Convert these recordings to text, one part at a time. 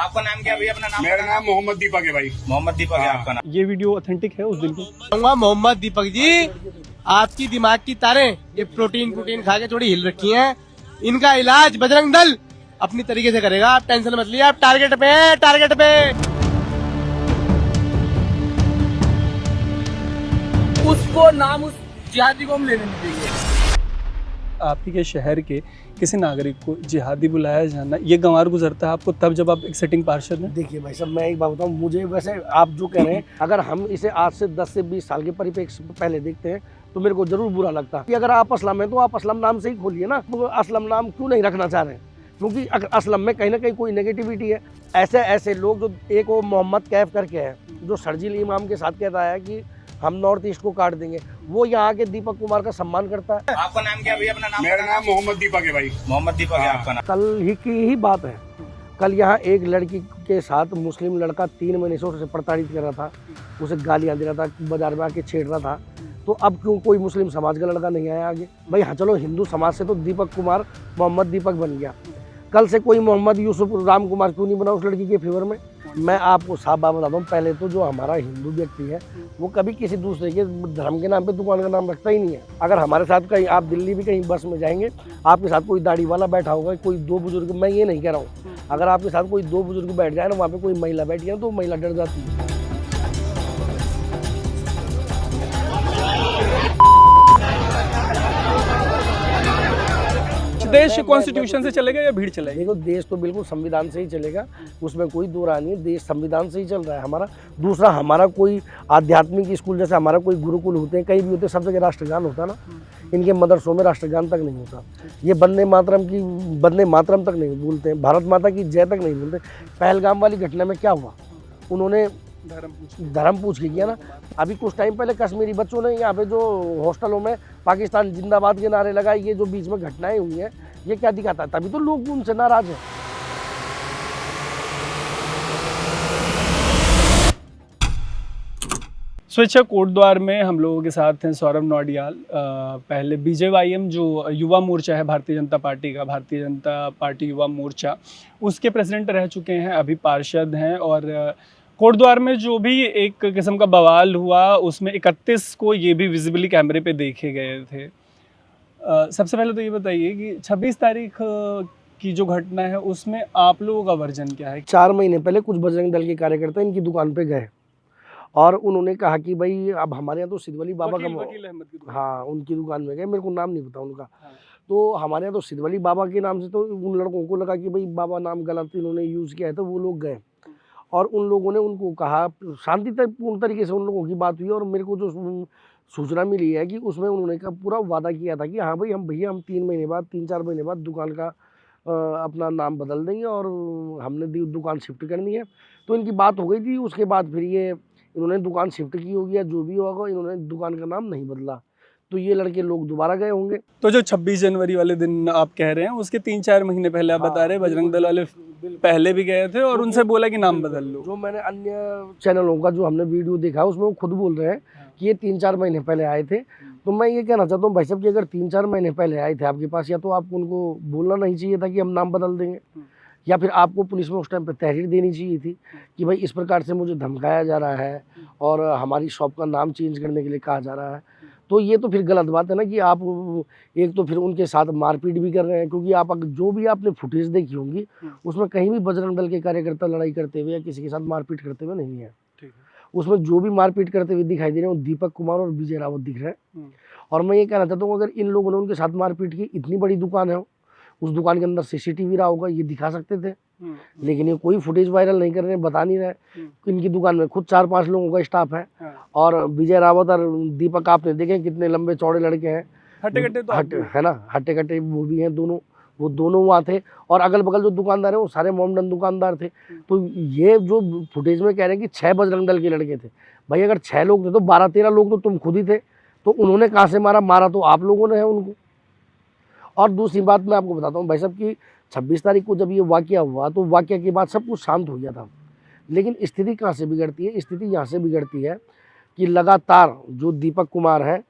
आपका नाम क्या है भैया? अपना नाम? मेरा नाम मोहम्मद दीपक है भाई। मोहम्मद दीपक है आपका नाम? ये वीडियो ऑथेंटिक है उस दिन की? मोहम्मद दीपक जी, आपकी दिमाग की तारें ये प्रोटीन खा के थोड़ी हिल रखी हैं। इनका इलाज बजरंग दल अपनी तरीके से करेगा, आप टेंशन मत लीजिए। आप टारगेट पे उसको नाम उस जिहादी को हम लेने नहीं देंगे। आप ही के शहर के किसी नागरिक को जिहादी बुलाया जाना, ये गंवार गुजरता है आपको तब जब आप एक सिटिंग पार्षद हैं? देखिए भाई साहब, मैं एक बात बताऊं, मुझे वैसे आप जो कह रहे हैं, अगर हम इसे आज से 10 से 20 साल के परिप्रेक्ष्य पहले देखते हैं तो मेरे को जरूर बुरा लगता कि अगर आप असलम है तो आप असलम नाम से ही खोलिए ना। तो असलम नाम क्यों नहीं रखना चाह रहे हैं? क्योंकि अगर असलम में कहीं ना कहीं कोई नेगेटिविटी है। ऐसे लोग जो एक वो मोहम्मद कैफ करके है, जो शर्जील इमाम के साथ कहता है कि हम नॉर्थ ईस्ट को काट देंगे, वो यहाँ के दीपक कुमार का सम्मान करता है। आपका नाम क्या है भैया? अपना नाम? मेरा नाम मोहम्मद दीपक है भाई। मोहम्मद दीपक है आपका नाम? कल ही की ही बात है, कल यहाँ एक लड़की के साथ मुस्लिम लड़का 3 महीने से उसे प्रताड़ित कर रहा था, उसे गालियाँ दे रहा था, बाजार में आके छेड़ रहा था। तो अब क्यों कोई मुस्लिम समाज का लड़का नहीं आया आगे? भाई हाँ, चलो हिंदू समाज से तो दीपक कुमार मोहम्मद दीपक बन गया, कल से कोई मोहम्मद यूसुफ राम कुमार क्यों नहीं बना उस लड़की के फेवर में? मैं आपको साफ बात बताता हूँ, पहले तो जो हमारा हिंदू व्यक्ति है वो कभी किसी दूसरे के धर्म के नाम पे दुकान का नाम रखता ही नहीं है। अगर हमारे साथ कहीं आप दिल्ली भी कहीं बस में जाएंगे, आपके साथ कोई दाढ़ी वाला बैठा होगा, कोई 2 बुजुर्ग, मैं ये नहीं कह रहा हूँ, अगर आपके साथ कोई 2 बुजुर्ग बैठ जाए ना, वहाँ पे कोई महिला बैठी है तो महिला डर जाती है। देश कॉन्स्टिट्यूशन से चलेगा या भीड़ चलेगी? देखो, देश तो बिल्कुल संविधान से ही चलेगा, उसमें कोई दो राय नहीं है। देश संविधान से ही चल रहा है हमारा। दूसरा, हमारा कोई आध्यात्मिक स्कूल जैसे हमारा कोई गुरुकुल होते हैं, कहीं भी होते हैं, सब जगह राष्ट्रगान होता है ना। इनके मदरसों में राष्ट्रगान तक नहीं होता। ये वंदे मातरम तक नहीं बोलते हैं, भारत माता की जय तक नहीं बोलते। पहलगाम वाली घटना में क्या हुआ? उन्होंने धर्म पूछ के किया ना। अभी कुछ टाइम पहले कश्मीरी बच्चों ने यहाँ पे जो हॉस्टलों में पाकिस्तान जिंदाबाद के नारे लगाए, ये जो बीच में घटनाएं हुई हैं, ये क्या दिखाता है? तभी तो लोग उनसे नाराज हैं। स्वेच्छा कोटद्वार में हम लोगों के साथ हैं सौरभ नौडियाल, पहले बीजेवाईएम जो युवा मोर्चा है भारतीय जनता पार्टी का, भारतीय जनता पार्टी युवा मोर्चा, उसके प्रेसिडेंट रह चुके हैं, अभी पार्षद हैं। और कोटद्वार में जो भी एक किस्म का बवाल हुआ उसमें 31 को ये भी विजिबली कैमरे पे देखे गए थे। सबसे पहले तो ये बताइए कि 26 तारीख की जो घटना है उसमें आप लोगों का वर्जन क्या है? 4 महीने पहले कुछ बजरंग दल के कार्यकर्ता इनकी दुकान पे गए और उन्होंने कहा कि भाई अब हमारे यहाँ तो सिद्धवली बाबा का वकील अहमद की दुकान। हाँ, उनकी दुकान में गए, मेरे को नाम नहीं पता उनका। हाँ। तो हमारे यहाँ तो सिद्धवली बाबा के नाम से, तो उन लड़कों को लगा कि भाई बाबा नाम गलत इन्होंने यूज़ किया है, तो वो लोग गए और उन लोगों ने उनको कहा, शांतिपूर्ण तरीके से उन लोगों की बात हुई। और मेरे को जो सूचना मिली है कि उसमें उन्होंने का पूरा वादा किया था कि हाँ भाई हम 3 महीने बाद, 3-4 महीने बाद दुकान का अपना नाम बदल देंगे और हमने दुकान शिफ्ट करनी है। तो इनकी बात हो गई थी। उसके बाद फिर ये इन्होंने दुकान शिफ्ट की होगी या जो भी होगा, इन्होंने दुकान का नाम नहीं बदला। तो ये लड़के लोग दोबारा गए होंगे। तो जो 26 जनवरी वाले दिन आप कह रहे हैं उसके 3-4 महीने पहले आप बता रहे हैं बजरंग दल वाले पहले भी गए थे और उनसे बोला कि नाम बदल लो। जो मैंने अन्य चैनलों का जो हमने वीडियो देखा उसमें वो खुद बोल रहे हैं कि ये 3-4 महीने पहले आए थे। तो मैं ये कहना चाहता हूँ भाई साहब कि अगर 3-4 महीने पहले आए थे आपके पास, या तो आपको उनको बोलना नहीं चाहिए था कि हम नाम बदल देंगे, या फिर आपको पुलिस में उस टाइम पे तहरीर देनी चाहिए थी कि भाई इस प्रकार से मुझे धमकाया जा रहा है और हमारी शॉप का नाम चेंज करने के लिए कहा जा रहा है। तो ये तो फिर गलत बात है ना कि आप एक तो फिर उनके साथ मारपीट भी कर रहे हैं, क्योंकि आप अगर जो भी आपने फुटेज देखी होंगी उसमें कहीं भी बजरंग दल के कार्यकर्ता लड़ाई करते हुए या किसी के साथ मारपीट करते हुए नहीं है। उसमें जो भी मारपीट करते हुए दिखाई दे रहे हैं वो दीपक कुमार और विजय रावत दिख रहे हैं। और मैं ये कहना चाहता हूँ, अगर इन लोगों ने उनके साथ मारपीट की, इतनी बड़ी दुकान है, उस दुकान के अंदर CCTV रहा होगा, ये दिखा सकते थे, लेकिन ये कोई फुटेज वायरल नहीं कर रहे हैं, बता नहीं रहे। इनकी दुकान में खुद 4-5 लोगों का स्टाफ है। और विजय रावत और दीपक आपने देखे कितने लंबे चौड़े लड़के हैं, हट्टे-कट्टे तो है ना, हट्टे-कट्टे वो भी हैं दोनों, वो दोनों वहाँ थे। और अगल बगल जो दुकानदार हैं वो सारे मोमडन दुकानदार थे। तो ये जो फुटेज में कह रहे हैं कि 6 बजरंग दल के लड़के थे, भाई अगर 6 लोग थे तो 12-13 लोग तो तुम खुद ही थे। तो उन्होंने कहाँ से मारा तो आप लोगों ने है उनको। और दूसरी बात मैं आपको बताता हूँ भाई साहब कि 26 तारीख को जब ये वाकया हुआ तो वाकया के बाद सब कुछ शांत हो गया था, लेकिन स्थिति कहाँ से बिगड़ती है? स्थिति यहाँ से बिगड़ती है कि लगातार जो दीपक कुमार है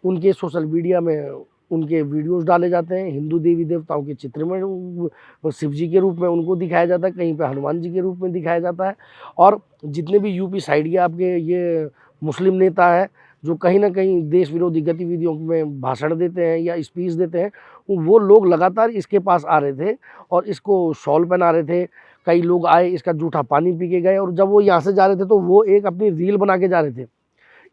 उनके सोशल मीडिया में उनके वीडियोस डाले जाते हैं, हिंदू देवी देवताओं के चित्र में शिव जी के रूप में उनको दिखाया जाता है, कहीं पे हनुमान जी के रूप में दिखाया जाता है। और जितने भी यूपी साइड के आपके ये मुस्लिम नेता है जो कहीं ना कहीं देश विरोधी गतिविधियों में भाषण देते हैं या स्पीच देते हैं, वो लोग लगातार इसके पास आ रहे थे और इसको शॉल पहना रहे थे। कई लोग आए, इसका जूठा पानी पी के गए, और जब वो यहाँ से जा रहे थे तो वो एक अपनी रील बना के जा रहे थे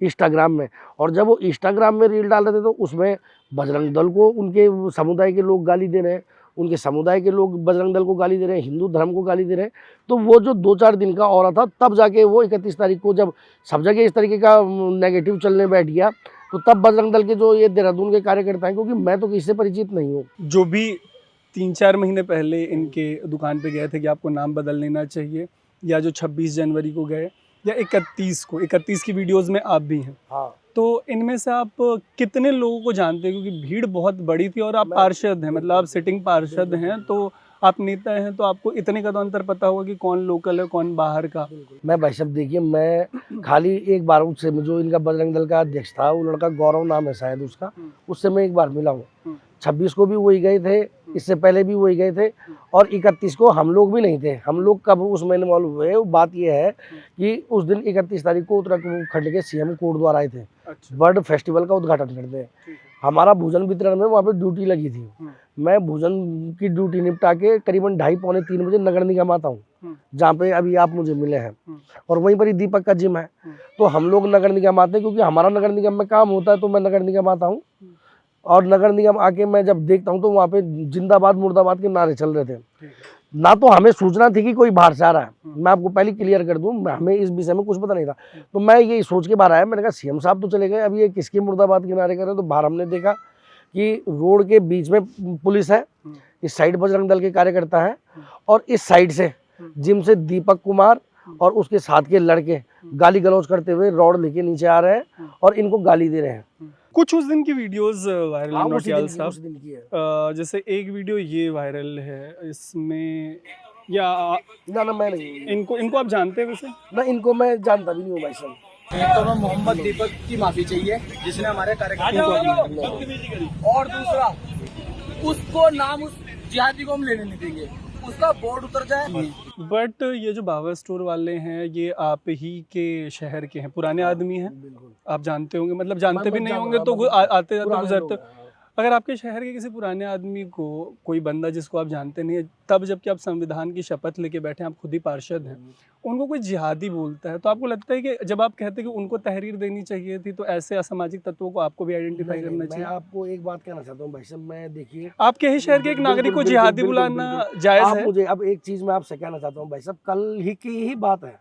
इंस्टाग्राम में, और जब वो इंस्टाग्राम में रील डाल रहे थे तो उसमें बजरंग दल को उनके समुदाय के लोग गाली दे रहे हैं, उनके समुदाय के लोग बजरंग दल को गाली दे रहे हैं, हिंदू धर्म को गाली दे रहे हैं। तो वो जो 2-4 दिन का और था, तब जाके वो 31 तारीख को जब सब जगह इस तरीके का नेगेटिव चलने बैठ गया, तो तब बजरंग दल के जो ये देहरादून के कार्यकर्ता हैं, क्योंकि मैं तो किसी से परिचित नहीं हूँ, जो भी 3-4 महीने पहले इनके दुकान पे गए थे कि आपको नाम बदल लेना चाहिए, या जो 26 जनवरी को गए, या 31 की वीडियोस में आप भी हैं, हाँ, तो इनमें से आप कितने लोगों को जानते हैं? क्योंकि भीड़ बहुत बड़ी थी और आप पार्षद हैं, मतलब आप सिटिंग पार्षद हैं, तो आप नेता हैं, तो आपको इतने का तो अंतर पता होगा कि कौन लोकल है कौन बाहर का। मैं भाई साहब देखिए, मैं खाली एक बार उससे जो इनका बजरंग दल का अध्यक्ष था, वो लड़का गौरव नाम है शायद उसका, उससे मैं एक बार मिला हूँ। 26 को भी वही गए थे, इससे पहले भी वही गए थे, और 31 को हम लोग भी नहीं थे। हम लोग कब उसमें इन्वॉल्व हुए, वो बात यह है कि उस दिन 31 तारीख को उत्तराखंड के सीएम कोटद्वार आए थे, बर्ड फेस्टिवल का उद्घाटन करते हैं। हमारा भोजन वितरण में वहाँ पे ड्यूटी लगी थी। मैं भोजन की ड्यूटी निपटा के करीबन 2:30-3 बजे नगर निगम आता हूँ, जहाँ पे अभी आप मुझे मिले हैं, और वहीं पर ही दीपक का जिम है। तो हम लोग नगर निगम आते हैं, क्योंकि हमारा नगर निगम में काम होता है, तो मैं नगर निगम आता हूँ। और नगर निगम आके मैं जब देखता हूँ तो वहाँ पे जिंदाबाद मुर्दाबाद के नारे चल रहे थे। ना तो हमें सूचना थी कि कोई बाहर से आ रहा है, मैं आपको पहले क्लियर कर दूं, हमें इस विषय में कुछ पता नहीं था। तो मैं ये सोच के बाहर आया, मैंने कहा सीएम साहब तो चले गए, अब ये किसके मुर्दाबाद के नारे कर रहे हैं। तो बाहर हमने देखा कि रोड के बीच में पुलिस है, इस साइड बजरंग दल के कार्यकर्ता है, और इस साइड से जिम से दीपक कुमार और उसके साथ के लड़के गाली गलौज करते हुए रॉड लेके नीचे आ रहे हैं और इनको गाली दे रहे हैं। कुछ उस दिन की वीडियोस वायरल है नौटियाल साहब, जैसे एक वीडियो ये वायरल है, इसमें या ना मैं नहीं, इनको आप जानते हैं वैसे? ना इनको मैं जानता भी नहीं हूँ भाई साहब। एक तो मैं मोहम्मद दीपक की माफी चाहिए जिसने हमारे कार्यकर्ताओं को, और दूसरा उसको नाम उस जिहादी को हम लेने नहीं देंगे, उसका बोर्ड उतर जाए। बट ये जो बाबा स्टोर वाले हैं, ये आप ही के शहर के हैं, पुराने आदमी हैं, आप जानते होंगे, मतलब जानते भी नहीं होंगे तो आते जाते गुजरते। अगर आपके शहर के किसी पुराने आदमी को, कोई बंदा जिसको आप जानते नहीं है, तब जबकि आप संविधान की शपथ लेके बैठे हैं, आप खुद ही पार्षद हैं, उनको कोई जिहादी बोलता है, तो आपको लगता है कि जब आप कहते हैं कि उनको तहरीर देनी चाहिए थी, तो ऐसे असामाजिक तत्वों को आपको भी आइडेंटिफाई करना चाहिए? मैं आपको एक बात कहना चाहता हूँ भाई साहब, मैं देखिए, आपके ही शहर के एक नागरिक को जिहादी बुलाना जायज है? मुझे अब एक चीज मैं आपसे कहना चाहता हूँ भाई साहब, कल ही की ही बात है,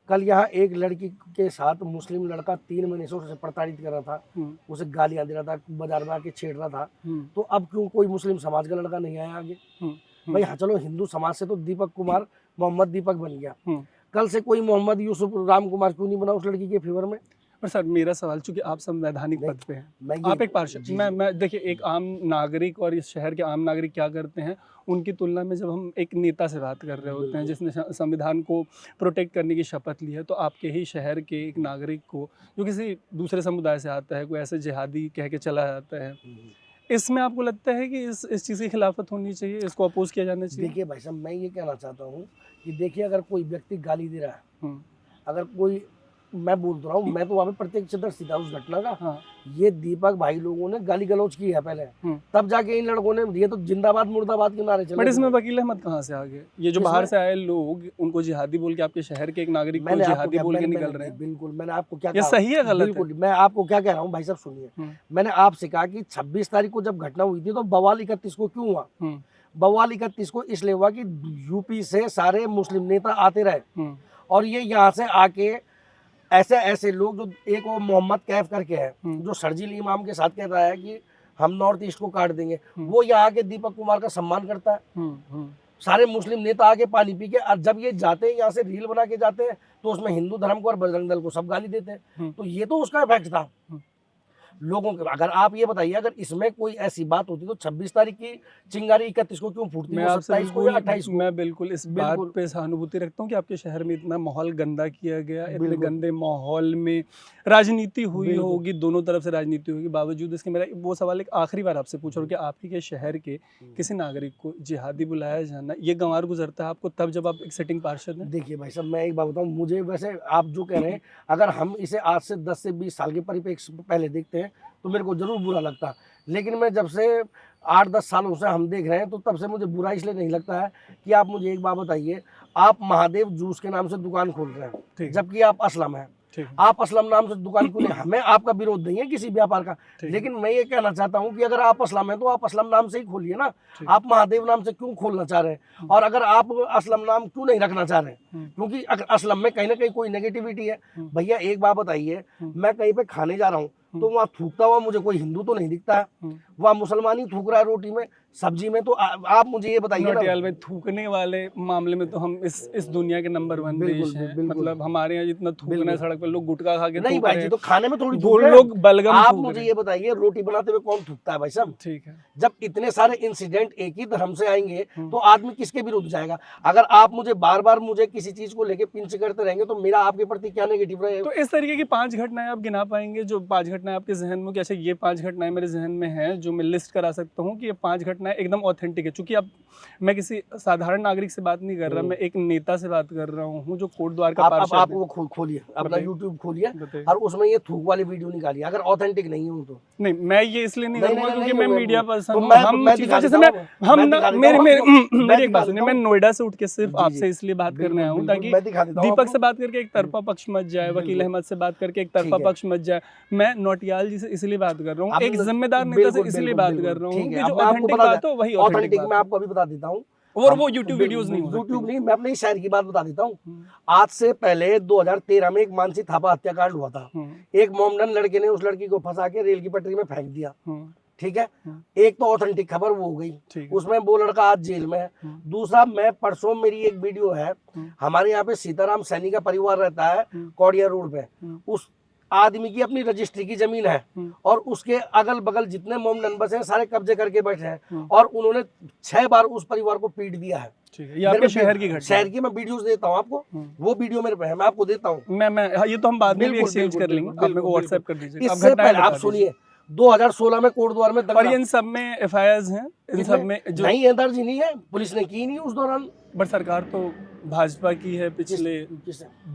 कल यहाँ एक लड़की के साथ मुस्लिम लड़का 3 महीने से उसे प्रताड़ित कर रहा था, उसे गालियां दे रहा था, बाजार में आके छेड़ रहा था। तो अब क्यों कोई मुस्लिम समाज का लड़का नहीं आया आगे? भाई हाँ, चलो हिंदू समाज से तो दीपक कुमार मोहम्मद दीपक बन गया, कल से कोई मोहम्मद यूसुफ राम कुमार क्यों नहीं बना उस लड़की के फेवर में? पर सर मेरा सवाल, चूंकि आप संवैधानिक पद पे हैं, आप एक पार्षद, मैं देखिए, एक आम नागरिक और इस शहर के आम नागरिक क्या करते हैं, उनकी तुलना में जब हम एक नेता से बात कर रहे होते हैं जिसने संविधान को प्रोटेक्ट करने की शपथ ली है, तो आपके ही शहर के एक नागरिक को जो किसी दूसरे समुदाय से आता है, कोई ऐसे जिहादी कह के चला जाता है, इसमें आपको लगता है कि इस चीज़ की खिलाफत होनी चाहिए, इसको अपोज किया जाना चाहिए? देखिए भाई साहब, मैं ये कहना चाहता हूँ कि देखिए, अगर कोई व्यक्ति गाली दे रहा है, अगर कोई, मैं बोल रहा हूँ, मैं तो वहाँ पे प्रत्यक्षदर्शी था उस घटना का। ये दीपक भाई लोगों ने गाली गलौज की है पहले, तब जाके इन लड़कों ने, ये तो जिंदाबाद मुर्दाबाद के नारे चले। बट इसमें वकील अहमद कहाँ से आ गए? ये जो बाहर से आए लोग, उनको जिहादी बोल के आपके शहर के एक नागरिक को जिहादी बोल के निकल रहे हैं। बिल्कुल, मैंने आपको क्या ये सही है गलत है? मैं आपको क्या कह रहा हूँ भाई साहब, सुनिए, मैंने आपसे कहा कि 26 तारीख को जब घटना हुई थी तो बवाल 31 को क्यों हुआ? बवाल 31 को इसलिए हुआ कि यूपी से सारे मुस्लिम नेता आते रहे, और ये यहाँ से आके ऐसे लोग, जो एक वो मोहम्मद कैफ करके है, जो शर्जील इमाम के साथ कहता है कि हम नॉर्थ ईस्ट को काट देंगे, वो यहाँ आके दीपक कुमार का सम्मान करता है। सारे मुस्लिम नेता आके पानी पी के, और जब ये जाते हैं यहाँ से रील बना के जाते हैं, तो उसमें हिंदू धर्म को और बजरंग दल को सब गाली देते हैं। तो ये तो उसका इफेक्ट था। लोगों के। अगर आप ये बताइए, अगर इसमें कोई ऐसी बात होती तो 26 तारीख की चिंगारी 31 को क्यों फूटती, मैं वो आपसे 27 को या 28 को? मैं बिल्कुल इस बात बिल्कुल। पे सहानुभूति रखता हूँ कि आपके शहर में इतना माहौल गंदा किया गया, इतने बिल्कुल। गंदे माहौल में राजनीति हुई बिल्कुल। होगी, दोनों तरफ से राजनीति होगी, बावजूद इसके मेरा वो सवाल एक आखिरी बार आपसे पूछ रहा हूँ कि आपके के शहर के किसी नागरिक को जिहादी बुलाया जाना ये गंवार गुजरता है आपको तब जब आप एक सिटिंग पार्षद हैं? देखिए भाई साहब, मैं एक बात बताऊं, मुझे वैसे आप जो कह रहे हैं, अगर हम इसे आज से 10 से 20 साल के परिप्रेक्ष्य से पहले देखते हैं तो मेरे को जरूर बुरा लगता, लेकिन मैं जब से 8-10 सालों से हम देख रहे हैं तो तब से मुझे बुरा इसलिए नहीं लगता है कि आप मुझे एक बात बताइए, आप महादेव जूस के नाम से दुकान खोल रहे हैं, ठीक। जबकि आप असलम हैं, ठीक है, आप असलम नाम से दुकान खोलें, हमें आपका विरोध नहीं है किसी व्यापार का, ठीक। लेकिन मैं ये कहना चाहता हूं कि अगर आप असलम हैं तो आप असलम नाम से ही खोलिए ना, ठीक। आप महादेव नाम से क्यों खोलना चाह रहे हैं? और अगर आप असलम नाम क्यों नहीं रखना चाह रहे हैं? क्योंकि अगर असलम में कहीं ना कहीं कोई नेगेटिविटी है। भैया एक बात बताइए, मैं कहीं पे खाने जा रहा हूँ तो वहाँ थूकता हुआ मुझे कोई हिंदू तो नहीं दिखता है, वहाँ मुसलमान ही थूक रहा है रोटी में, सब्जी में, तो आप मुझे ये बताइए ना। नौटियाल भाई, थूकने वाले मामले में तो हम इस दुनिया के नंबर 1 बिल्कुल, देश हैं। बिल्कुल। मतलब हमारे यहाँ जितना थूकना है सड़क पे, लोग गुटखा खा के नहीं थूक भाई रहे जी, हैं, तो खाने में थोड़ी वो थूक रहे हैं। लोग बलगम आप थूक मुझे रहे ये बताइए, रोटी बनाते हुए कौन थूकता है भाई साहब? ठीक है। जब इतने सारे इंसिडेंट एक ही धर्म से आएंगे तो आदमी किसके विरुद्ध जाएगा? अगर आप मुझे बार बार मुझे किसी चीज को लेके पिंच करते रहेंगे तो मेरा आपके प्रति क्या नेगेटिव रहेगा? तो इस तरीके की 5 घटनाएं आप गिना पाएंगे, जो 5 घटनाएं आपके जहन में कि अच्छा ये 5 घटनाएं मेरे जहन में हैं जो मैं लिस्ट करा सकता हूँ कि ये 5 घटनाएं एकदम ऑथेंटिक है? चूंकि अब मैं किसी साधारण नागरिक से बात नहीं कर रहा, मैं एक नेता से बात कर रहा हूँ जो कोटद्वार का पार्षद आप है। वो खोलिए अपना बताइए। यूट्यूब खोलिए बताइए। और उसमें ये थूक वाली वीडियो निकालिए, अगर ऑथेंटिक नहीं हो तो। नहीं, मैं ये इसलिए नहीं करूंगा क्योंकि मैं मीडिया पर्सन तो हूँ। मैं हम दिखा जैसे देता हूँ, हम मैं ना दिखा देता मेरी हूँ मेरी आपको, मैं मेरी एक दिखा बात सुनिए, देता मैं हूँ। नोएडा से उठ के सिर्फ जी, आपसे जी। इसलिए बात बिल्कुल, करने आया हूँ बिल्कुल, ताकि मैं दिखा देता हूँ दीपक आपको। से बात करके एक तरफा पक्ष मत जाए, वकील बिल्कुल। अहमद से बात करके एक तरफा ठीक है। पक्ष मत जाए। मैं नौटियाल जी से इसलिए बात कर रहा हूँ, आप एक जिम्मेदार नेता से बिल्कुल, इसलिए बिल्कुल, बात बिल्कुल, कर रहा हूँ ठीक कि है। जो अब मैं आपको ऑथेंटिक बता बात हो वही ऑथेंटिक ऑथेंटिक बात मैं हो। आपको अभी बता देता हूँ। और वो यूट्यूब वीडियोस नहीं हो सकती। यूट्यूब नहीं, मैं अपने शहर की बात बता देता हूँ। आज से पहले 2013 में एक मानसी थापा हत्याकांड हुआ था। एक मोमडन लड़के ने उस लड़की को फंसा के रेल की पटरी में फेंक दिया, ठीक है। एक तो ऑथेंटिक खबर वो हो गई, उसमें वो लड़का आज जेल में है। दूसरा, मैं परसों मेरी एक वीडियो है, हमारे यहाँ पे सीताराम सैनी का परिवार रहता है कौड़िया रोड पे, उस आदमी की अपनी रजिस्ट्री की जमीन है और उसके अगल बगल जितने मोमडन बसे हैं सारे कब्जे करके बैठे हैं और उन्होंने 6 बार उस परिवार को पीट दिया है। ठीक है, ये आपके शहर की घटना। शहर की मैं वीडियोस देता हूँ आपको, वो वीडियो मेरे पे है, मैं आपको देता हूँ। मैं ये तो हम बाद में भी बिल्कुल, एक्सचेंज कर बिल्कुल, लेंगे, आप बिल्कुल, मेरे को व्हाट्सएप कर दीजिए। अब इससे घटनाएं पहले आप बता दीजिए। सुनिए, 2016 में कोटद्वार में और ये इन सब में एफआईआर हैं, इन सब में जो नहीं है, दर्ज ही नहीं है, पुलिस ने की नहीं उस दौरान। बट सरकार तो भाजपा की है पिछले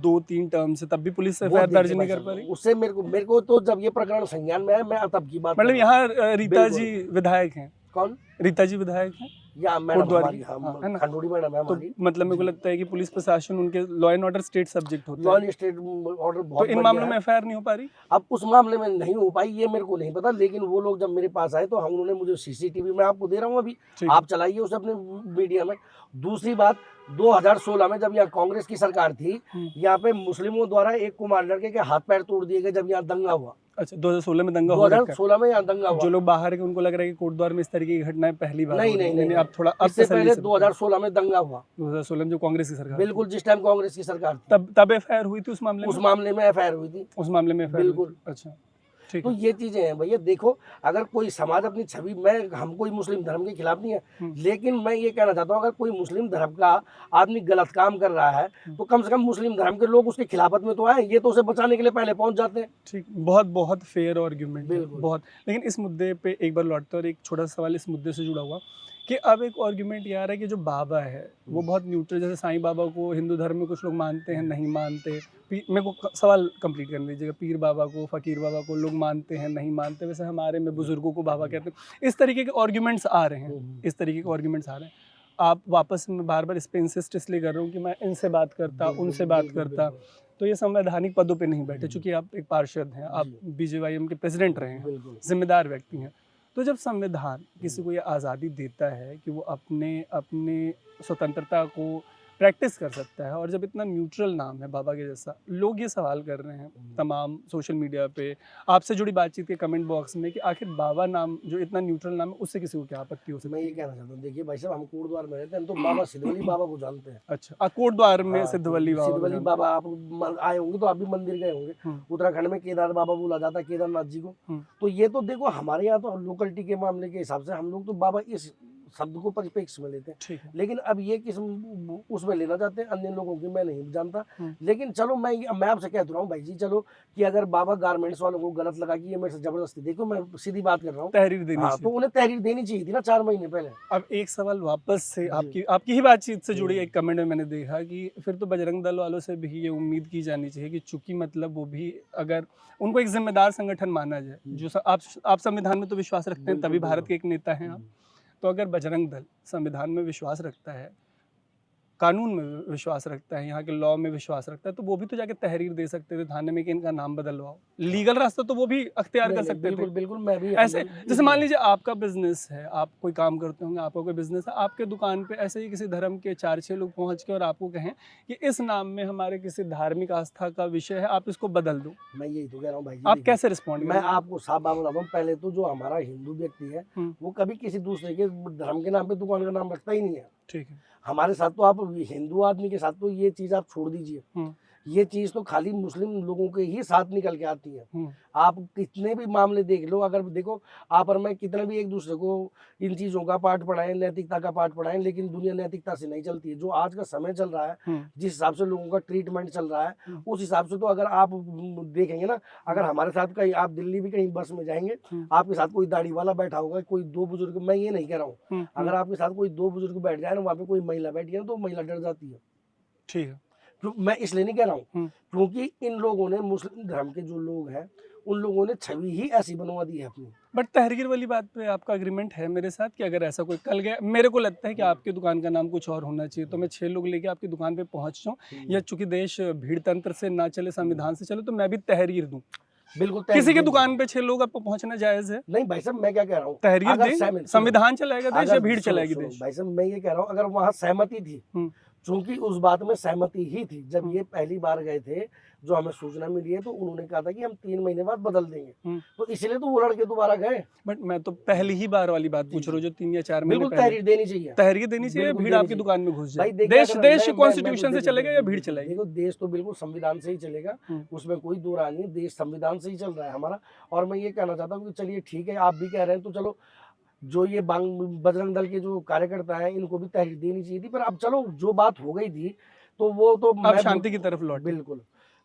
2-3 टर्म से, तब भी पुलिस से एफआईआर दर्ज नहीं कर पा रही। उससे मेरे को तो जब ये प्रकरण संज्ञान में है, मैं तब की बात मतलब कर रहा हूँ। यहाँ रीता जी विधायक हैं। कौन? रीता जी विधायक हैं या मैडम कोटद्वार हमारी, की, हाँ, है ना? खंडोड़ी मैडम है तो हमारी। मतलब मेरे को लगता है कि पुलिस प्रशासन उनके law and order state subject होता लॉ है, एंड स्टेट ऑर्डर तो बहुत इन बढ़िया मामलों है। में एफआईआर नहीं हो पा रही। अब उस मामले में नहीं हो पाई ये मेरे को नहीं पता, लेकिन वो लोग जब मेरे पास आए तो हम उन्होंने मुझे सीसीटीवी में आपको दे रहा हूँ अभी, आप चलाइए उसे अपने मीडिया में। दूसरी बात, 2016 में जब यहाँ कांग्रेस की सरकार थी, यहाँ पे मुस्लिमों द्वारा एक कुमार लड़के के हाथ पैर तोड़ दिए गए जब यहाँ दंगा हुआ। अच्छा, 2016 में दंगा हो रखा है। 2016 में यहाँ दंगा हुआ। जो लोग बाहर के उनको लग रहा है कि कोटद्वार में इस तरीके की घटनाएं पहली बार नहीं हो रही हैं। नहीं नहीं, आप थोड़ा अब इससे तसल्ली पहले से 2016 में दंगा हुआ, 2016 में जो कांग्रेस की सरकार बिल्कुल, जिस टाइम कांग्रेस की सरकार थी, तब एफआईआर हुई थी उस मामले में। उस मामले में एफआईआर हुई थी, उस मामले में एफआईआर बिल्कुल। अच्छा, ठीक तो है। ये चीजें हैं भैया। देखो, अगर कोई समाज अपनी छवि, हम कोई मुस्लिम धर्म के खिलाफ नहीं है, लेकिन मैं ये कहना चाहता हूँ, अगर कोई मुस्लिम धर्म का आदमी गलत काम कर रहा है तो कम से कम मुस्लिम धर्म के लोग उसके खिलाफत में तो आए, ये तो उसे बचाने के लिए पहले पहुंच जाते हैं। ठीक, बहुत फेयर आर्ग्यूमेंट है, बिल्कुल। बहुत। लेकिन इस मुद्दे पे एक बार लौटते और एक छोटा सा सवाल इस मुद्दे से जुड़ा हुआ कि अब एक आर्ग्यूमेंट ये आ रहा है कि जो बाबा है वो बहुत न्यूट्रल, जैसे साईं बाबा को हिंदू धर्म में कुछ लोग मानते हैं, नहीं मानते। मेरे को सवाल कंप्लीट करने दीजिएगा। पीर बाबा को, फकीर बाबा को लोग मानते हैं, नहीं मानते। वैसे हमारे में बुजुर्गों को बाबा कहते हैं। इस तरीके के आर्ग्यूमेंट्स आ रहे हैं, इस तरीके के आर्ग्यूमेंट्स आ रहे हैं। आप वापस में बार बार इस पर इंसिस्ट इसलिए कर रहा हूँ कि मैं इनसे बात करता, उनसे बात करता, तो ये संवैधानिक पदों पे नहीं बैठे। चूंकि आप एक पार्षद हैं, आप बीजेवाईएम के प्रेसिडेंट रहे हैं, जिम्मेदार व्यक्ति हैं, तो जब संविधान किसी को ये आज़ादी देता है कि वो अपने स्वतंत्रता को प्रैक्टिस कर सकता है। और जब इतना न्यूट्रल नाम है बाबा के जैसा, लोग ये सवाल कर रहे हैं तमाम सोशल मीडिया पे, आपसे जुड़ी बातचीत के कमेंट बॉक्स में, कि आखिर बाबा नाम जो इतना न्यूट्रल नाम है उससे किसी को क्या आपत्ति हो सकती मैं ये कहना चाहता हूँ, देखिए भाई साहब, हम कोटद्वार में रहते हैं, हम तो बाबा सिद्धवली बाबा को जानते हैं। है? अच्छा, कोटद्वार में हाँ, सिद्धवली बाबा सिद्धवली को बाबा आप आए होंगे तो आप भी मंदिर गए होंगे। उत्तराखंड में केदार बाबा बोला जाता है, केदारनाथ जी को। तो ये तो देखो हमारे यहाँ तो लोकलिटी के मामले के हिसाब से हम लोग तो बाबा इस शब्द को परिप्रेक्ष्य में लेते हैं। ठीक है। लेकिन अब ये किस उसमें लेना चाहते हैं अन्य लोगों की मैं नहीं जानता। लेकिन चलो मैं आपसे कह रहा हूँ भाई जी, चलो कि अगर बाबा गारमेंट्स वालों को गलत लगा कि ये मेरे से जबरदस्ती, देखो मैं सीधी बात कर रहा हूँ, तहरीर देनी हाँ, चाहिए। तो उन्हें तहरीर देनी चाहिए थी ना 4 महीने पहले। अब एक सवाल वापस से आपकी ही बातचीत से जुड़ी एक कमेंट में मैंने देखा कि फिर तो बजरंग दल वालों से भी ये उम्मीद की जानी चाहिए कि चूंकि मतलब वो भी अगर उनको एक जिम्मेदार संगठन माना जाए, जो आप संविधान में तो विश्वास रखते हैं, तभी भारत के एक नेता हैं आप, तो अगर बजरंग दल संविधान में विश्वास रखता है, कानून में विश्वास रखता है, यहाँ के लॉ में विश्वास रखता है, तो वो भी तो जाके तहरीर दे सकते थे थाने में कि इनका नाम बदलवाओ। लीगल रास्ता तो वो भी अख्तियार कर सकते बिल्कुल थे। बिल्कुल, मैं भी ऐसे जैसे मान लीजिए आपका बिजनेस है, आप कोई काम करते होंगे, आपका कोई बिजनेस है, आपके दुकान पे ऐसे ही किसी धर्म के 4-6 लोग पहुंच के और आपको कहें कि इस नाम में हमारे किसी धार्मिक आस्था का विषय है, आप इसको बदल दो, मैं यही तो कह रहा हूँ भाई जी। आप कैसे रिस्पॉन्ड मैं आपको साफ बात बताता हूँ, पहले तो जो हमारा हिंदू व्यक्ति है वो कभी किसी दूसरे के धर्म के नाम पे दुकान का नाम रखता ही नहीं है। ठीक है। हमारे साथ तो आप हिंदू आदमी के साथ तो ये चीज आप छोड़ दीजिए, ये चीज तो खाली मुस्लिम लोगों के ही साथ निकल के आती है। आप कितने भी मामले देख लो, अगर देखो आप और मैं कितना भी एक दूसरे को इन चीजों का पाठ पढ़ाएं, नैतिकता का पाठ पढ़ाएं, लेकिन दुनिया नैतिकता से नहीं चलती है। जो आज का समय चल रहा है, जिस हिसाब से लोगों का ट्रीटमेंट चल रहा है, उस हिसाब से तो अगर आप देखेंगे ना, अगर हमारे साथ कहीं आप दिल्ली भी कहीं बस में जाएंगे, आपके साथ कोई दाढ़ी वाला बैठा होगा, कोई 2 बुजुर्ग, मैं ये नहीं कह रहा हूँ, अगर आपके साथ कोई 2 बुजुर्ग बैठ जाए ना, वहाँ पे कोई महिला बैठी है तो महिला डर जाती है। ठीक है। मैं इसलिए नहीं कह रहा हूँ क्योंकि इन लोगों ने, मुस्लिम धर्म के जो लोग हैं, उन लोगों ने छवि ही ऐसी बनवा दी है अपनी। बट तहरीर वाली बात पे आपका एग्रीमेंट है मेरे साथ कि अगर ऐसा कोई कल गया, मेरे को लगता है कि आपकी दुकान का नाम कुछ और होना चाहिए, तो मैं 6 लोग लेके आपकी दुकान पे पहुंच जाऊँ, या चूंकि देश भीड़ तंत्र से ना चले, संविधान से चले, तो मैं भी तहरीर दूं? बिल्कुल, किसी की दुकान पे 6 लोग आपको पहुंचना जायज है? नहीं भाई साहब, मैं क्या कह रहा हूँ, तहरीर दें, संविधान चलाएगा देश या भीड़ चलाएगी देश? भाई साहब मैं ये कह रहा हूँ, अगर वहाँ सहमति थी, चूंकि उस बात में सहमति ही थी, जब ये पहली बार गए थे, जो हमें सूचना मिली है, तो उन्होंने कहा था कि हम 3 महीने बाद बदल देंगे, तो इसलिए तो वो लड़के दोबारा गए। बट मैं तो पहली ही बार वाली बात पूछ रहा हूँ, जो 3 या 4 महीने बिल्कुल तहरीर देनी चाहिए, तहरीर देनी चाहिए, भीड़ आपकी दुकान में घुस जाए। देश कॉन्स्टिट्यूशन से चलेगा या भीड़ चलेगी? देखो, देश तो बिल्कुल संविधान से ही चलेगा, उसमें कोई दो राय नहीं, देश संविधान से ही चल रहा है हमारा। और मैं ये कहना चाहता हूँ कि चलिए ठीक है, आप भी कह रहे हैं, तो चलो जो ये बजरंग दल के जो कार्यकर्ता हैं, इनको भी तहरीर देनी चाहिए थी। पर अब चलो, जो बात हो गई थी तो वो तो अब शांति की तरफ लौट। बिल्कुल,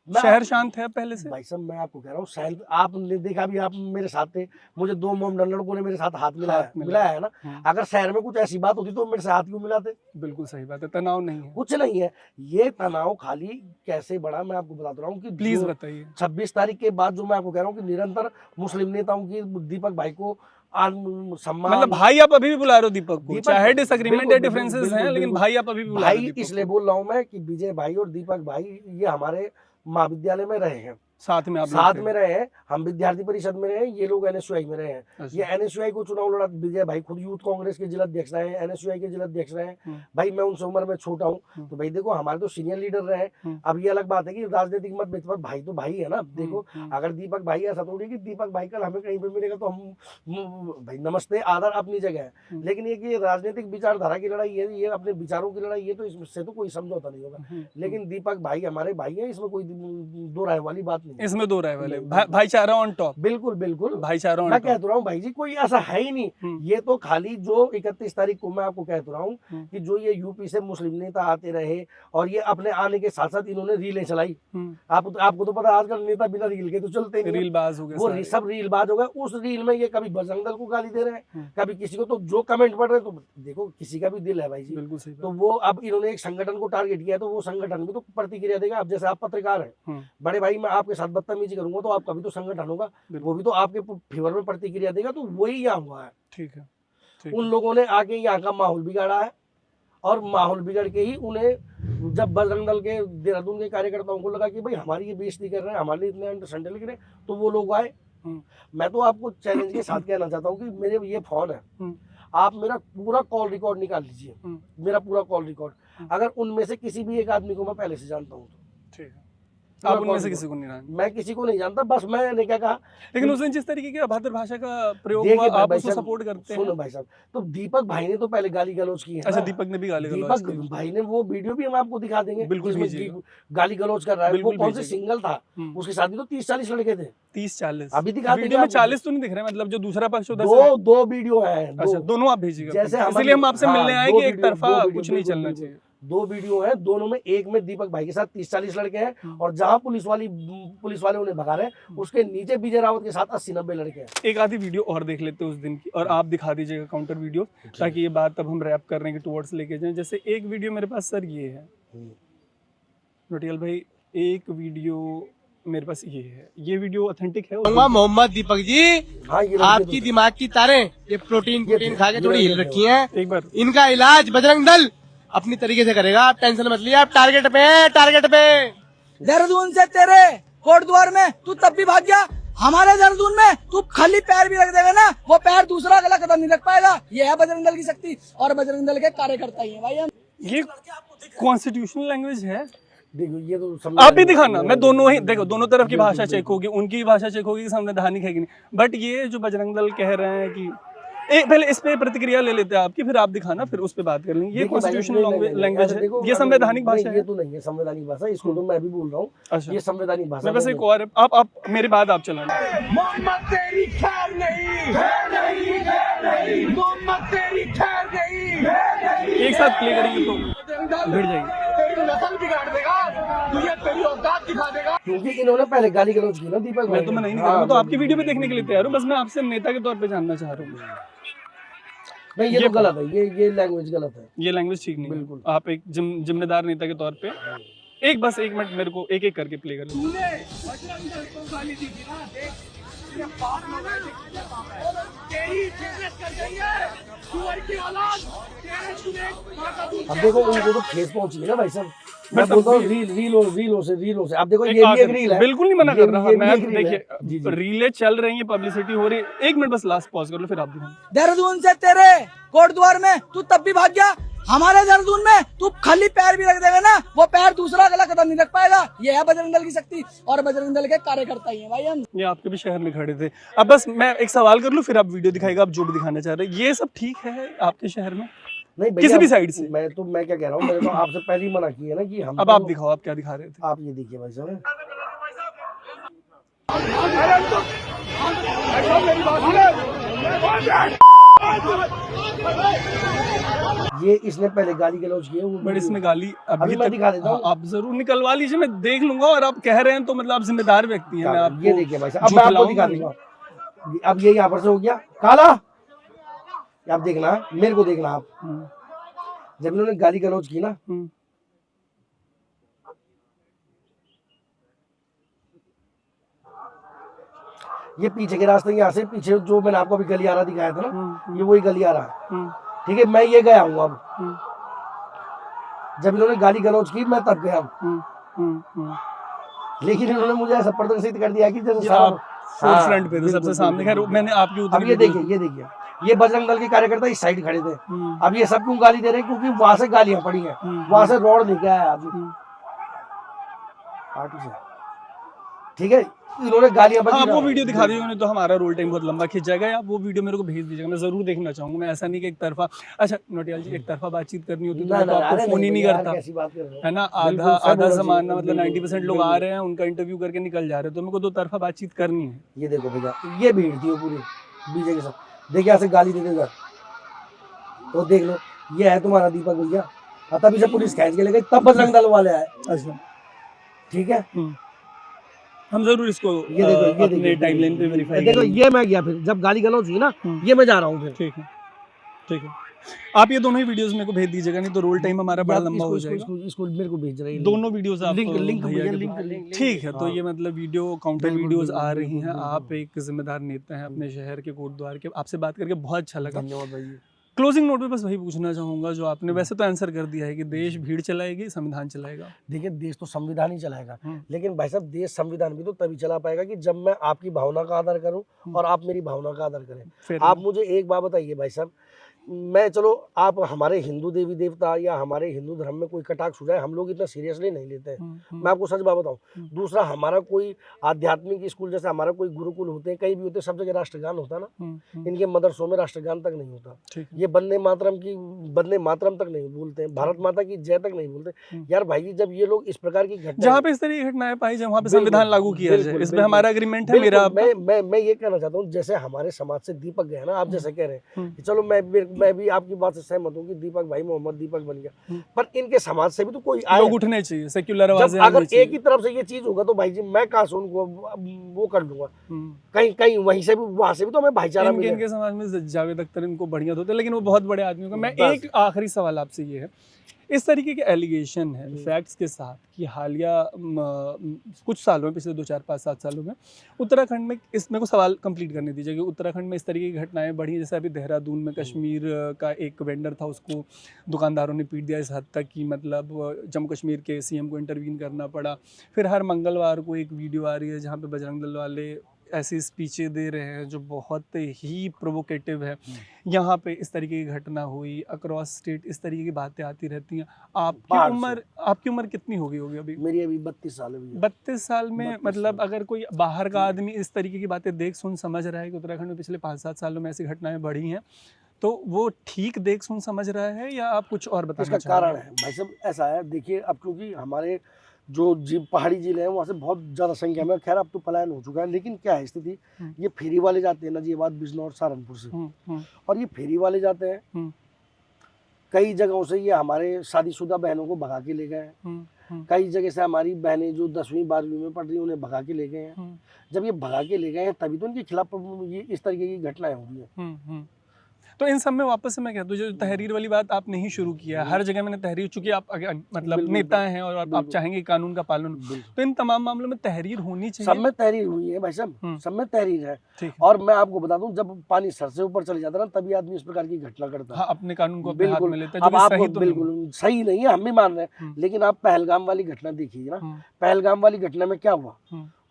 शहर शांत है पहले से? भाई साहब मैं आपको कह रहा हूँ, शांत, आपने देखा भी, आप मेरे साथ थे, मुझे 2 मोमडन लड़कों ने मेरे साथ हाथ मिलाया है ना। अगर शहर में कुछ ऐसी बात होती तो मेरे से हाथ क्यों मिलाते? बिल्कुल सही बात है, तनाव नहीं है, कुछ नहीं है। ये तनाव खाली कैसे बढ़ा, मैं आपको बता रहा हूँ कि प्लीज बताइए। 26 तारीख के बाद जो मैं आपको कह रहा हूँ कि निरंतर मुस्लिम नेताओं की, दीपक भाई को सम्मान, मतलब भाई आप अभी भी बुला रहे हो दीपक को, चाहे डिसएग्रीमेंट या डिफरेंसेस हैं, लेकिन भाई आप अभी भी बुला रहे हो। भाई इसलिए बोल रहा हूँ मैं कि विजय भाई और दीपक भाई ये हमारे महाविद्यालय में रहे हैं, साथ में आप साथ में रहे हैं, हम विद्यार्थी परिषद में रहे हैं, ये लोग एनएसयूआई में रहे हैं। ये एनएसयूआई को चुनाव लड़ा, विजय भाई खुद यूथ कांग्रेस के जिला अध्यक्ष रहे हैं, एनएसयूआई के जिला अध्यक्ष रहे हैं। भाई मैं उनसे उम्र में छोटा हूँ, तो भाई देखो हमारे तो सीनियर लीडर रहे हैं। अब ये अलग बात है कि राजनीतिक मतभेद पर भाई तो भाई है ना। देखो अगर दीपक भाई ऐसा थोड़ी कि दीपक भाई कल हमें कहीं पे मिलेगा तो हम भाई नमस्ते आदर अपनी जगह है, लेकिन ये कि राजनीतिक विचारधारा की लड़ाई है, ये अपने विचारों की लड़ाई है, तो इससे तो कोई समझौता नहीं होगा। लेकिन दीपक भाई हमारे भाई है, इसमें कोई दो राय वाली बात नहीं, इसमें दो राय वाले, भाईचारा ऑन टॉप। बिल्कुल बिल्कुल भाईचारा ऑन मैं टॉप। कह तो रहा हूँ भाई जी, कोई ऐसा है ही नहीं। ये तो खाली जो 31 तारीख को मैं आपको कह तो रहा हूँ कि जो ये यूपी से मुस्लिम नेता आते रहे और ये अपने आने के साथ साथ इन्होंने रीलें चलाई। आपको तो पता आजकल नेता बिना रील के तो चलते नहीं, रील बाज हो गए, वो सब रील बाज हो गए। उस रील में ये कभी बजरंग दल को गाली दे रहे हैं, कभी किसी को, तो जो कमेंट पढ़ रहे, तो देखो किसी का भी दिल है भाई जी। बिल्कुल सही। तो वो अब इन्होंने एक संगठन को टारगेट किया, तो वो संगठन भी तो प्रतिक्रिया देगा। अब जैसे आप पत्रकार हैं बड़े भाई, मैं आपके साथ बदतमीजी करूंगा तो आपका भी तो संगठन होगा, वो भी तो आपके फेवर में प्रतिक्रिया देगा। तो वही यहाँ हुआ है। ठीक है। उन लोगों ने आके यहाँ का माहौल बिगाड़ा है, और माहौल बिगड़ के ही उन्हें, जब बजरंग दल के देहरादून के कार्यकर्ताओं को लगा कि भाई हमारी ये बेइज्जती कर रहे हैं, हमारे लिए इतने अंडरस्टैंडिंग लिख रहे हैं, तो वो लोग आए। मैं तो आपको चैलेंज के साथ कहना चाहता हूँ कि मेरे ये फोन है, आप मेरा पूरा कॉल रिकॉर्ड निकाल लीजिए, मेरा पूरा कॉल रिकॉर्ड। अगर उनमें से किसी भी एक आदमी को मैं पहले से जानता हूँ तो ठीक है, आप उनमें से किसी को नहीं जानते। मैं किसी को नहीं जानता, बस मैंने क्या कहा, लेकिन उस दिन जिस तरीके की अभद्र भाषा का प्रयोग देखिए हुआ, आप भाई उसको साहब, सपोर्ट करते सुनो हैं। भाई साहब, तो दीपक भाई ने तो पहले गाली गलौज की है अच्छा, ना। दीपक ने भी गाली गलौज दीपक की। भाई ने वो वीडियो भी हम आपको दिखा देंगे, बिल्कुल जिसमें भेजिएगा। गाली गलौज कर रहा है। वो बिल्कुल कौन से भेजिएगा। सिंगल था, उसके साथ भी तो 30-40 लड़के थे। 30-40 अभी दिखा देंगे वीडियो में आपको। 40 तो नहीं दिख रहे, मतलब जो दूसरा पक्ष उधर से। दो वीडियो है। अच्छा, दोनों आप भेजिएगा, जैसे इसलिए हम आपसे मिलने आए कि एक तरफा दो कुछ वीडियो, नहीं चलना बिल्कुल, चाहिए। 2 वीडियो है, दोनों में एक में दीपक भाई के साथ 30-40 लड़के हैं, और जहां पुलिस वाले उन्हें भगा रहे हैं, उसके नीचे विजय रावत के साथ 80-90 लड़के हैं। एक आधी वीडियो और देख लेते हैं उस दिन की, और आप दिखा दीजिएगा काउंटर वीडियो, ताकि ये बात अब हम रैप करने की टुवर्ड्स लेके जाएं। जैसे एक वीडियो मेरे पास सर ये है, नोटियाल भाई, एक वीडियो मेरे पास ये है, ये वीडियो ऑथेंटिक है। मोहम्मद दीपक जी, हाँ, ये आपकी दिमाग की तारें ये प्रोटीन खा के थोड़ी हिल रखी हैं। एक बार इनका इलाज बजरंग दल अपनी तरीके से करेगा, आप टेंशन मत लिए, आप टारगेट पे। देहरादून से तेरे कोटद्वार में तू तब भी भाग गया, हमारे देहरादून में तू खाली पैर भी रख देगा ना, वो पैर दूसरा गला कदम नहीं रख पाएगा। ये है बजरंग दल की शक्ति, और बजरंग दल के कार्यकर्ता ही है भाई हम। ये कॉन्स्टिट्यूशनल लैंग्वेज है। देखो, ये तो आप भी दिखाना, मैं दोनों ही देखो, दोनों तरफ की भाषा चेक होगी, उनकी भाषा चेक होगी कि संवैधानिक है कि नहीं। बट ये जो बजरंग दल कह रहे हैं कि पहले इस पे प्रतिक्रिया ले लेते हैं आपकी, फिर आप दिखाना, फिर उस पे बात कर लेंगे। ये कॉन्स्टिट्यूशनल लैंग्वेज है, ये संवैधानिक भाषा है। ये तो नहीं है संवैधानिक भाषा, इसको तो मैं भी बोल रहा हूँ। अच्छा, ये संवैधानिक भाषा मैं बस एक और है, आप मेरी बात आप चलाना। मोहम्मद तेरी खैर नहीं, मोहम्मद तेरी खैर नहीं। एक साथ प्ले करेंगे तो भिड़ जाएगी। तेरी नस्ल बिगाड़ देगा, तुझे तेरी औकात दिखा देगा। क्योंकि इन्होंने पहले गाली गलौज की ना दीपक भाई। मैं तो नहीं कर रहा, मैं तो आपकी वीडियो पे देखने के लिए तैयार हूँ, बस मैं आपसे नेता के तौर पे जानना चाह रहा हूँ। नहीं, ये तो गलत है, ये लैंग्वेज गलत है, ये लैंग्वेज ठीक नहीं है। बिल्कुल। आप एक जिम्मेदार नेता के तौर पे बस एक मिनट मेरे को एक एक करके प्ले कर लो। तूने बजरंग दल को गाली दी थी ना, देख तेरे बाप लोग तेरी इज्जत कर देंगे, सुअर की औलाद, तेरे सुने मां का दूध। अब देखो, उनको तो ठेस पहुंची है ना भाई साहब। मैं बोलता हूँ रीलों से। अब देखो, ये भी एक रील है, बिल्कुल नहीं मना कर रहा ये भी मैं। एक रील है। देखिए, रीलें चल रही हैं, पब्लिसिटी हो रही है। एक मिनट बस लास्ट पॉज कर लो, फिर आप दिखाओ। देहरादून से तेरे कोटद्वार में तू तब भी भाग गया, हमारे देहरादून में तू खाली पैर भी रख देगा ना, वो पैर दूसरा गला कदम नहीं रख पाएगा। ये है बजरंग दल की शक्ति, और बजरंग दल के कार्यकर्ता ही है भाई हम। ये आपके भी शहर में खड़े थे। अब बस मैं एक सवाल कर लूं, फिर आप वीडियो दिखाएगा, आप जो भी दिखाना चाह रहे हैं। ये सब ठीक है आपके शहर में? नहीं किसी भी साइड से? मैं क्या कह रहा हूँ, मैंने तो आपसे पहले ही मना किया है ना कि हम। अब आप दिखाओ, आप क्या दिखा रहे थे? आप ये देखिए भाई साहब, ये इसने पहले गाली गलौज की है वो। बट इसमें गाली अभी मैं दिखा देता हूँ। आप जरूर निकलवा लीजिए, मैं देख लूंगा। और आप कह रहे हैं तो मतलब आप जिम्मेदार व्यक्ति हैं। मैं आपको ये देखिए भाई साहब, अब मैं आपको दिखा दूंगा। अब ये यहाँ पर से हो गया काला। आप देखना, मेरे को देखना आप। जब इन्होंने गाली गलौज की ना, ये पीछे के रास्ते, यहाँ से पीछे जो मैंने आपको अभी गलियारा दिखाया था ना, ये वही गलियारा है। ठीक है, मैं ये गया हूँ। अब जब इन्होंने गाली गलौज की, मैं तब गया हूँ। लेकिन इन्होंने मुझे ऐसा प्रदर्शित कर दिया कि जैसे फ्रंट पे थे, सबसे सामने। खैर मैंने आपकी अब ये देखिए, ये बजरंग दल के कार्यकर्ता इस साइड खड़े थे। अब ये सब क्यों गाली दे रहे हैं? क्योंकि वहां से गालियां पड़ी हैं, वहां से रोड लेके आया आदमी पार्टी से। ठीक है, इन्होंने गालियां बकी। आप वो वीडियो दिखा दीजिए, नहीं तो हमारा रोल टाइम बहुत लंबा खिंच जाएगा। आप वो वीडियो मेरे को भेज दीजिएगा, मैं जरूर देखना चाहूंगा। मैं ऐसा नहीं कि एक तरफा। अच्छा नोटियाल जी, एक तरफा बातचीत करनी होती तो मैं तो आपको फोन ही नहीं करता, है ना। आधा जमाना मतलब 90% लोग आ रहे हैं, उनका इंटरव्यू करके निकल जा रहे हैं, तो मेरे को 2 तरफा बातचीत करनी है। ये देखो भैया, ये भीड़ थी वो पूरी बीजे के साथ। देखिए यहाँ से गाली दे देगा तो देख लो, ये है तुम्हारा दीपक भैया। तभी से पुलिस खींच के ले गई, तब बजरंग दल वाले आए। अच्छा, ठीक है, हम जरूर इसको ये देखो, अपने टाइमलाइन पे वेरीफाई देखो। ये मैं गया, फिर जब गाली गलौज हुई ना, ये मैं जा रहा हूँ फिर। ठीक है। आप ये दोनों ही वीडियोस मेरे को भेज दीजिएगा, नहीं तो रोल टाइम हमारा बड़ा लंबा हो जाएगा। इसको मेरे को भेज रहे हैं दोनों वीडियोस आप लिंक ठीक है। तो ये मतलब वीडियो काउंटर वीडियोस आ रही हैं। आप एक जिम्मेदार नेता हैं अपने शहर के कोटद्वार के। आपसे बात करके बहुत अच्छा लगा। धन्यवाद भाई। क्लोजिंग नोट पे बस वही पूछना चाहूंगा जो आपने वैसे तो आंसर कर दिया है कि देश भीड़ चलाएगी, संविधान चलाएगा। देखिए, देश तो संविधान ही चलाएगा, लेकिन भाई साहब देश संविधान भी तो तभी चला पाएगा कि जब मैं आपकी भावना का आदर करूं और आप मेरी भावना का आदर करें। आप मुझे एक बात बताइए भाई साहब, मैं चलो आप हमारे हिंदू देवी देवता या हमारे हिंदू धर्म में कोई कटाक्ष हो जाए हम लोग इतना सीरियसली नहीं लेते हैं। मैं आपको सच बात बताऊं, दूसरा हमारा कोई आध्यात्मिक स्कूल जैसे हमारा कोई गुरुकुल होते हैं, कहीं भी होते हैं, सब जगह राष्ट्रगान होता है ना। इनके मदरसों में राष्ट्रगान तक नहीं होता। ये वंदे मातरम तक नहीं बोलते हैं, भारत माता की जय तक नहीं बोलते। यार भाई जी, जब ये लोग इस प्रकार की घटना जहाँ पे इस तरह की घटनाएं पाई जाए वहाँ पे संविधान लागू किया जाए, इसमें हमारा एग्रीमेंट है। मेरा मैं ये कहना चाहता हूँ, जैसे हमारे समाज से दीपक गया ना, आप जैसे कह रहे हैं कि चलो मैं भी आपकी बात से सहमत हूँ कि दीपक भाई मोहम्मद दीपक बन गया, पर इनके समाज से भी तो कोई आए, लोग उठने चाहिए, सेक्युलर आवाजें अगर एक ही तरफ से ये चीज होगा तो भाई जी मैं कहाँ से उनको वो कर लूंगा, कहीं वहीं से भी वहां से भी तो हमें भाईचारा मिले। इनके समाज में जावेद अख्तर इनको बढ़िया होते हैं, लेकिन वो बहुत बड़े आदमी होगा। मैं एक आखिरी सवाल आपसे ये है, इस तरीके के एलिगेशन है फैक्ट्स के साथ कि हालिया कुछ सालों में, पिछले 2, 4, 5, 7 सालों में उत्तराखंड में, इसमें को सवाल कंप्लीट करने दीजिए कि उत्तराखंड में इस तरीके की घटनाएं बढ़ी हैं। जैसे अभी देहरादून में कश्मीर का एक वेंडर था, उसको दुकानदारों ने पीट दिया इस हद तक कि मतलब जम्मू कश्मीर के सीएम को इंटरवीन करना पड़ा। फिर हर मंगलवार को एक वीडियो आ रही है जहाँ पे बजरंग दल वाले ऐसी स्पीचें दे रहे हैं जो बहुत ही प्रोवोकेटिव है। यहाँ पे इस तरीके की घटना हुई, अक्रॉस स्टेट इस तरीके की बातें आती रहती हैं। आपकी उम्र कितनी होगी अभी? मेरी अभी 32 साल है। 32 साल में मतलब अगर कोई बाहर का आदमी इस तरीके की बातें देख सुन समझ रहा है कि उत्तराखंड में पिछले 5-7 सालों में ऐसी घटनाएं बढ़ी हैं, तो वो ठीक देख सुन समझ रहा है या आप कुछ और बताना इसका कारण है भाई साहब ऐसा है, देखिए अब क्योंकि हमारे जो पहाड़ी जिले हैं वहाँ से बहुत ज़्यादा संख्या में, खैर अब तो पलायन हो चुका है, लेकिन क्या है स्थिति, ये फेरी वाले जाते हैं नजीबाद, बिजनौर, सहारनपुर से, और ये फेरी वाले जाते हैं कई जगहों से, ये हमारे शादीशुदा बहनों को भगा के ले गए हैं। कई जगह से हमारी बहनें जो 10वीं 12वीं में पढ़ रही हैं उन्हें भगा के ले गए हैं। जब ये भगा के ले गए हैं तभी तो इनके खिलाफ ये इस तरीके की घटनाएं हो रही हैं। तो इन सब में वापस से मैं कहता हूँ, जो तहरीर वाली बात आपने ही शुरू किया, हर जगह मैंने तहरीर, चूंकि आप मतलब नेता हैं और आप चाहेंगे कानून का पालन, तो इन तमाम मामलों में तहरीर होनी चाहिए। सब में तहरीर हुई है भाई साहब, सब में तहरीर है। और मैं आपको बता दूं, जब पानी सर से ऊपर चले जाता है ना, तभी आदमी इस प्रकार की घटना करता है। हाँ, अपने कानून को अपने हाथ में लेता है, अब आप बिल्कुल सही नहीं है, हम भी मान रहे हैं, लेकिन आप पहलगाम वाली घटना देखिए ना, पहलगाम वाली घटना में क्या हुआ,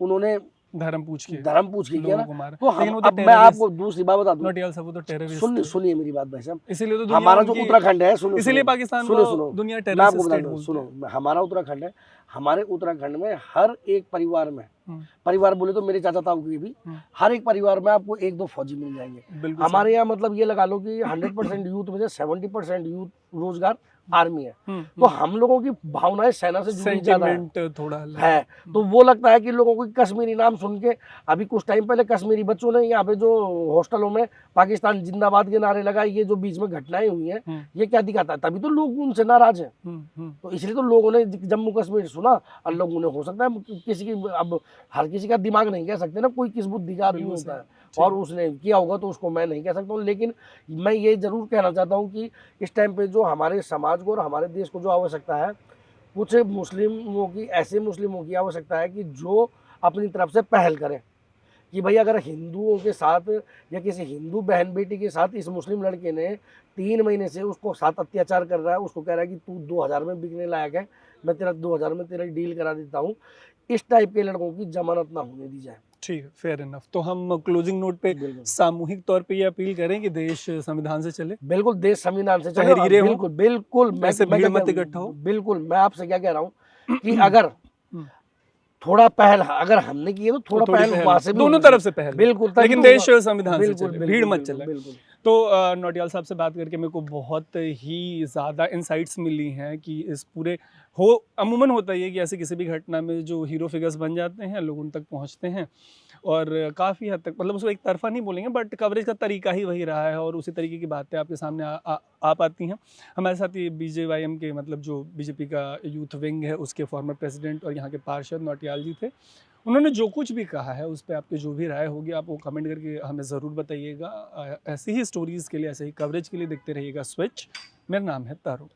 उन्होंने धर्म पूछ के किया ना। तो अब मैं आपको दूसरी बात बता दूं, सुनिए मेरी बात भाई साहब, इसीलिए तो हमारा जो उत्तराखंड है, इसीलिए पाकिस्तान को दुनिया टेररिस्ट स्टेट बोलती है। सुनो, हमारा उत्तराखंड है, हमारे उत्तराखंड में हर एक परिवार में, परिवार बोले तो मेरे चाचा ताऊ के भी, हर एक परिवार में आपको 1-2 फौजी मिल जाएंगे। हमारे यहाँ मतलब ये लगा लो कि 100% यूथ में से 70% यूथ रोजगार आर्मी है। तो हम लोगों की भावनाएं सेना से जुड़ी ज्यादा थोड़ा है। तो वो लगता है कि लोगों को कश्मीरी नाम सुन के, अभी कुछ टाइम पहले कश्मीरी बच्चों ने यहाँ पे जो हॉस्टलों में पाकिस्तान जिंदाबाद के नारे लगाए, ये जो बीच में घटनाएं हुई हैं, ये क्या दिखाता है, तभी तो लोग उनसे नाराज हैं। तो इसलिए तो लोगों ने जम्मू कश्मीर सुना, और लोगों ने, हो सकता है किसी की, अब हर किसी का दिमाग नहीं कह सकते ना, कोई किस बुद्धि का आदमी होता है और उसने किया होगा, तो उसको मैं नहीं कह सकता हूँ। लेकिन मैं ये जरूर कहना चाहता हूँ कि इस टाइम पे जो हमारे समाज को और हमारे देश को जो आवश्यकता है, कुछ मुस्लिमों की, ऐसे मुस्लिमों की आवश्यकता है कि जो अपनी तरफ से पहल करें कि भाई अगर हिंदुओं के साथ या किसी हिंदू बहन बेटी के साथ इस मुस्लिम लड़के ने 3 महीने से उसको साथ अत्याचार कर रहा है, उसको कह रहा है कि तू 2000 में बिकने लायक है, मैं तेरा 2000 में तेरा डील करा देता हूँ, इस टाइप के लड़कों की जमानत ना होने दी जाए। ठीक है, फेयर इनफ। तो हम क्लोजिंग नोट पे सामूहिक तौर पे ये अपील करें कि देश संविधान से चले। बिल्कुल, देश संविधान से चले। बिल्कुल बिल्कुल, भीड़ मत इकट्ठा हो। बिल्कुल, मैं आपसे क्या कह रहा हूँ कि अगर थोड़ा पहल अगर हमने की है तो थोड़ा पहल वहां से, दोनों तरफ से पहल, बिल्कुल, लेकिन देश संविधान से चले, भीड़ मत चले। बिल्कुल। तो नौटियाल साहब से बात करके मेरे को बहुत ही ज़्यादा इंसाइट्स मिली हैं कि इस पूरे अमूमन होता ही है कि ऐसे किसी भी घटना में जो हीरो फिगर्स बन जाते हैं, लोग उन तक पहुंचते हैं और काफ़ी हद तक, मतलब उसको एक तरफा नहीं बोलेंगे, बट कवरेज का तरीका ही वही रहा है और उसी तरीके की बातें आपके सामने आ पाती हैं। हमारे साथ ये BJYM के, मतलब जो बीजेपी का यूथ विंग है, उसके फॉर्मर प्रेसिडेंट और यहाँ के पार्षद नौटियाल जी थे। उन्होंने जो कुछ भी कहा है उस पर आपकी जो भी राय होगी आप वो कमेंट करके हमें ज़रूर बताइएगा। ऐसी ही स्टोरीज़ के लिए, ऐसे ही कवरेज के लिए देखते रहिएगा स्विच। मेरा नाम है तारू।